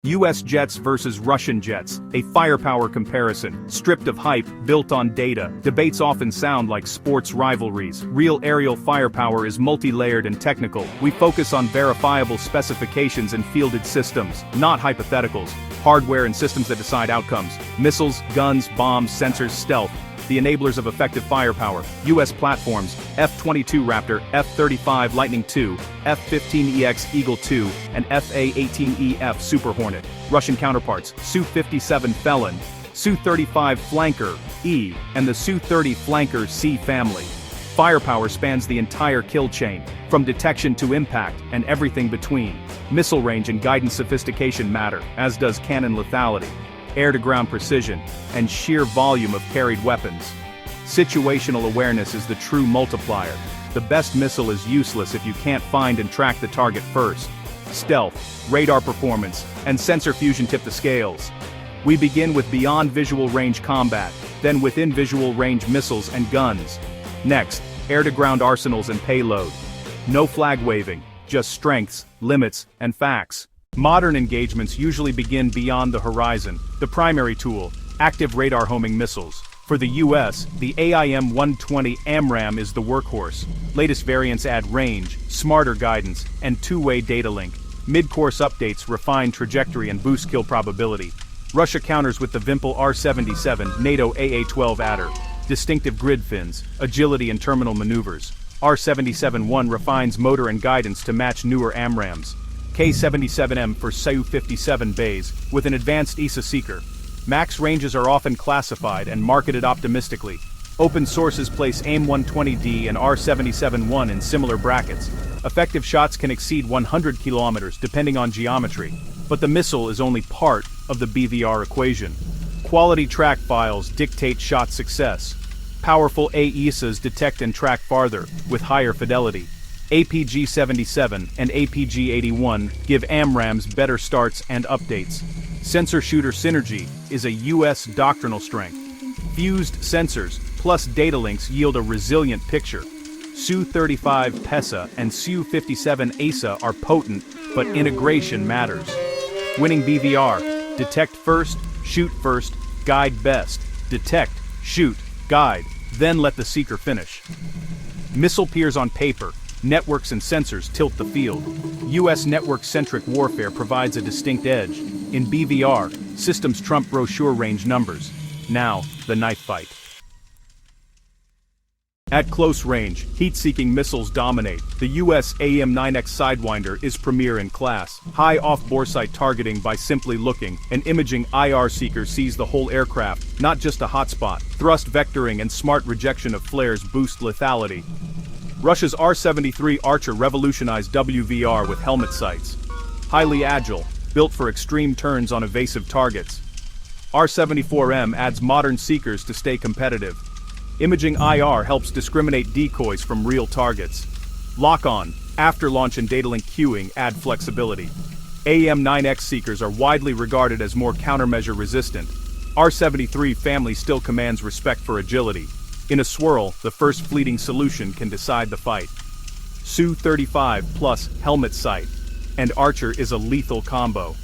US jets versus Russian jets, a firepower comparison, stripped of hype, built on data. Debates often sound like sports rivalries. Real aerial firepower is multi-layered and technical. We focus on verifiable specifications and fielded systems, not hypotheticals. Hardware and systems that decide outcomes. Missiles, guns, bombs, sensors, stealth. The enablers of effective firepower. US platforms, F-22 Raptor, F-35 Lightning II, F-15EX Eagle II, and F-A-18EF Super Hornet. Russian counterparts, Su-57 Felon, Su-35 Flanker, E, and the Su-30 Flanker C family. Firepower spans the entire kill chain, from detection to impact, and everything between. Missile range and guidance sophistication matter, as does cannon lethality, air-to-ground precision, and sheer volume of carried weapons. Situational awareness is the true multiplier. The best missile is useless if you can't find and track the target first. Stealth, radar performance, and sensor fusion tip the scales. We begin with beyond visual range combat, then within visual range missiles and guns. Next, air-to-ground arsenals and payload. No flag waving, just strengths, limits, and facts. Modern engagements usually begin beyond the horizon. The primary tool, active radar homing missiles. For the US, the AIM-120 AMRAAM is the workhorse. Latest variants add range, smarter guidance, and two-way data link. Mid-course updates refine trajectory and boost kill probability. Russia counters with the Vympel R-77 NATO AA-12 adder. Distinctive grid fins, agility and terminal maneuvers. R-77-1 refines motor and guidance to match newer AMRAAMs. K-77M for Su-57 bays, with an advanced ESA seeker. Max ranges are often classified and marketed optimistically. Open sources place AIM-120D and R-77-1 in similar brackets. Effective shots can exceed 100 kilometers depending on geometry, but the missile is only part of the BVR equation. Quality track files dictate shot success. Powerful AESAs detect and track farther, with higher fidelity. APG-77 and APG-81 give AMRAAMs better starts and updates. Sensor-shooter synergy is a US doctrinal strength. Fused sensors plus data links yield a resilient picture. Su-35 PESA and Su-57 ASA are potent, but integration matters. Winning BVR, detect first, shoot first, guide best. Detect, shoot, guide, then let the seeker finish. Missile peers on paper. Networks and sensors tilt the field. US network-centric warfare provides a distinct edge. In BVR, systems trump brochure range numbers. Now, the knife fight. At close range, heat-seeking missiles dominate. The US AIM-9X Sidewinder is premier in class. High off-boresight targeting by simply looking. An imaging IR seeker sees the whole aircraft, not just a hotspot. Thrust vectoring and smart rejection of flares boost lethality. Russia's R-73 Archer revolutionized WVR with helmet sights. Highly agile, built for extreme turns on evasive targets. R-74M adds modern seekers to stay competitive. Imaging IR helps discriminate decoys from real targets. Lock-on, after-launch and data link queuing add flexibility. AIM-9X seekers are widely regarded as more countermeasure resistant. R-73 family still commands respect for agility. In a swirl, the first fleeting solution can decide the fight. Su-35 plus helmet sight and Archer is a lethal combo.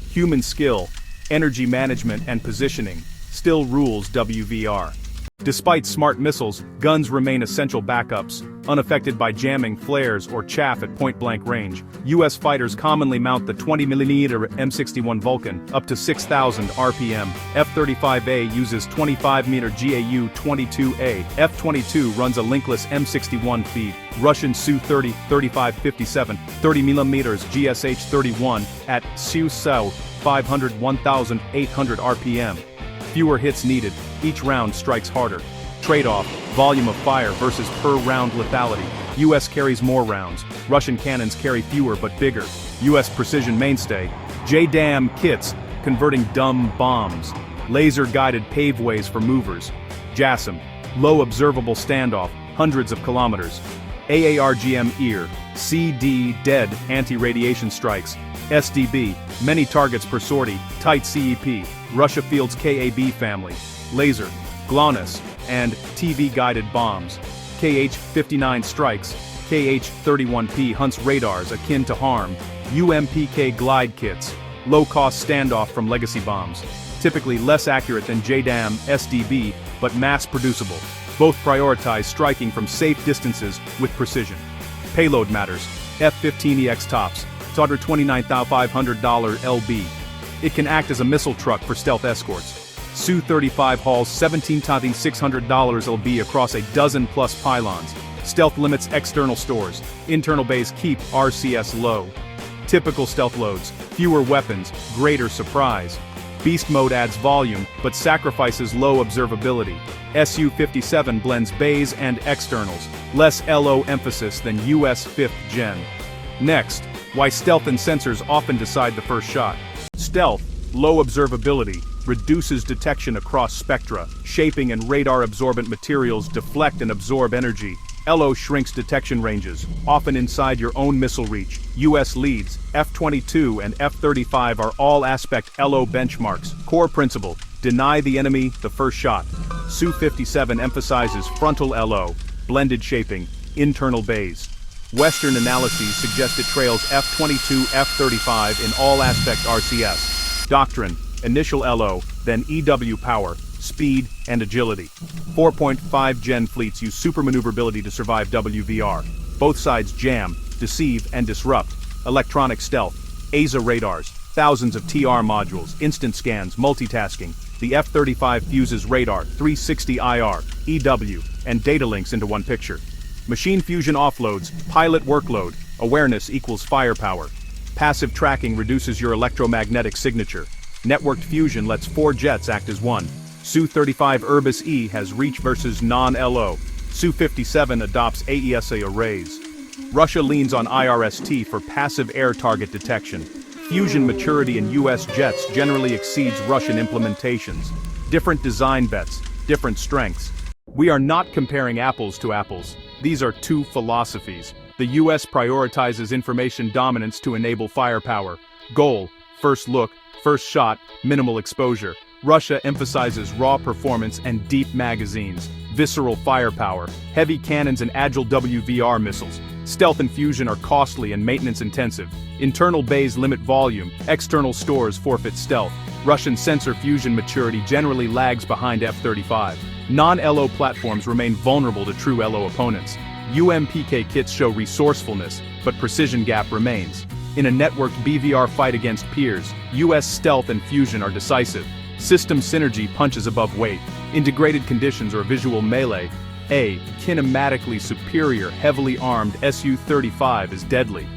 Human skill, energy management and positioning still rules WVR. Despite smart missiles, guns remain essential backups, unaffected by jamming, flares, or chaff at point-blank range. US fighters commonly mount the 20mm M61 Vulcan, up to 6,000 RPM. F-35A uses 25mm GAU-22A. F-22 runs a linkless M61 feed. Russian Su-30, 35-57, 30mm GSH-31 at Su-Sau 500, 1,800 RPM. Fewer hits needed, each round strikes harder. Trade-off, volume of fire versus per round lethality. US carries more rounds, Russian cannons carry fewer but bigger. US precision mainstay, JDAM kits, converting dumb bombs. Laser-guided paveways for movers. JASSM, low observable standoff, hundreds of kilometers. AARGM EAR, CD dead anti-radiation strikes. SDB, many targets per sortie, tight CEP. Russia fields KAB family, laser, GLONASS, and TV-guided bombs. KH-59 strikes, KH-31P hunts radars akin to HARM, UMPK glide kits, low-cost standoff from legacy bombs. Typically less accurate than JDAM, SDB, but mass-producible. Both prioritize striking from safe distances with precision. Payload matters. F-15EX tops, $229,500 LB. It can act as a missile truck for stealth escorts. Su-35 hauls $17,600 LB across a dozen-plus pylons. Stealth limits external stores. Internal bays keep RCS low. Typical stealth loads, fewer weapons, greater surprise. Beast mode adds volume, but sacrifices low observability. Su-57 blends bays and externals, less LO emphasis than US 5th Gen. Next, why stealth and sensors often decide the first shot. Stealth, low observability, reduces detection across spectra. Shaping and radar-absorbent materials deflect and absorb energy. LO shrinks detection ranges, often inside your own missile reach. US leads, F-22 and F-35 are all-aspect LO benchmarks. Core principle, deny the enemy the first shot. Su-57 emphasizes frontal LO, blended shaping, internal bays. Western analyses suggest it trails F-22, F-35 in all-aspect RCS. Doctrine, initial LO, then EW power, speed, and agility. 4.5 Gen fleets use supermaneuverability to survive WVR. Both sides jam, deceive, and disrupt. Electronic stealth, ASA radars, thousands of TR modules, instant scans, multitasking. The F-35 fuses radar, 360 IR, EW, and data links into one picture. Machine fusion offloads, pilot workload, awareness equals firepower. Passive tracking reduces your electromagnetic signature. Networked fusion lets 4 jets act as one. Su-35 Urbis E has reach versus non-LO. Su-57 adopts AESA arrays. Russia leans on IRST for passive air target detection. Fusion maturity in US jets generally exceeds Russian implementations. Different design bets, different strengths. We are not comparing apples to apples. These are two philosophies. The US prioritizes information dominance to enable firepower. Goal, first look, first shot, minimal exposure. Russia emphasizes raw performance and deep magazines, visceral firepower, heavy cannons and agile WVR missiles. Stealth and fusion are costly and maintenance-intensive. Internal bays limit volume, external stores forfeit stealth. Russian sensor fusion maturity generally lags behind F-35. Non-LO platforms remain vulnerable to true LO opponents. UMPK kits show resourcefulness, but precision gap remains. In a networked BVR fight against peers, US stealth and fusion are decisive. System synergy punches above weight. Integrated conditions or visual melee. A kinematically superior, heavily armed Su-35 is deadly.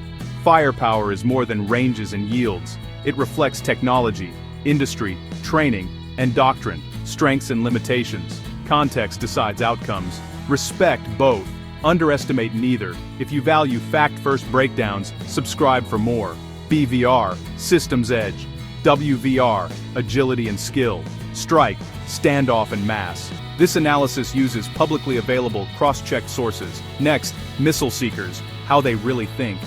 Firepower is more than ranges and yields. It reflects technology, industry, training, and doctrine, strengths and limitations. Context decides outcomes. Respect both. Underestimate neither. If you value fact-first breakdowns, subscribe for more. BVR, Systems Edge. WVR, Agility and Skill. Strike, Standoff and Mass. This analysis uses publicly available cross-checked sources. Next, Missile Seekers, how they really think.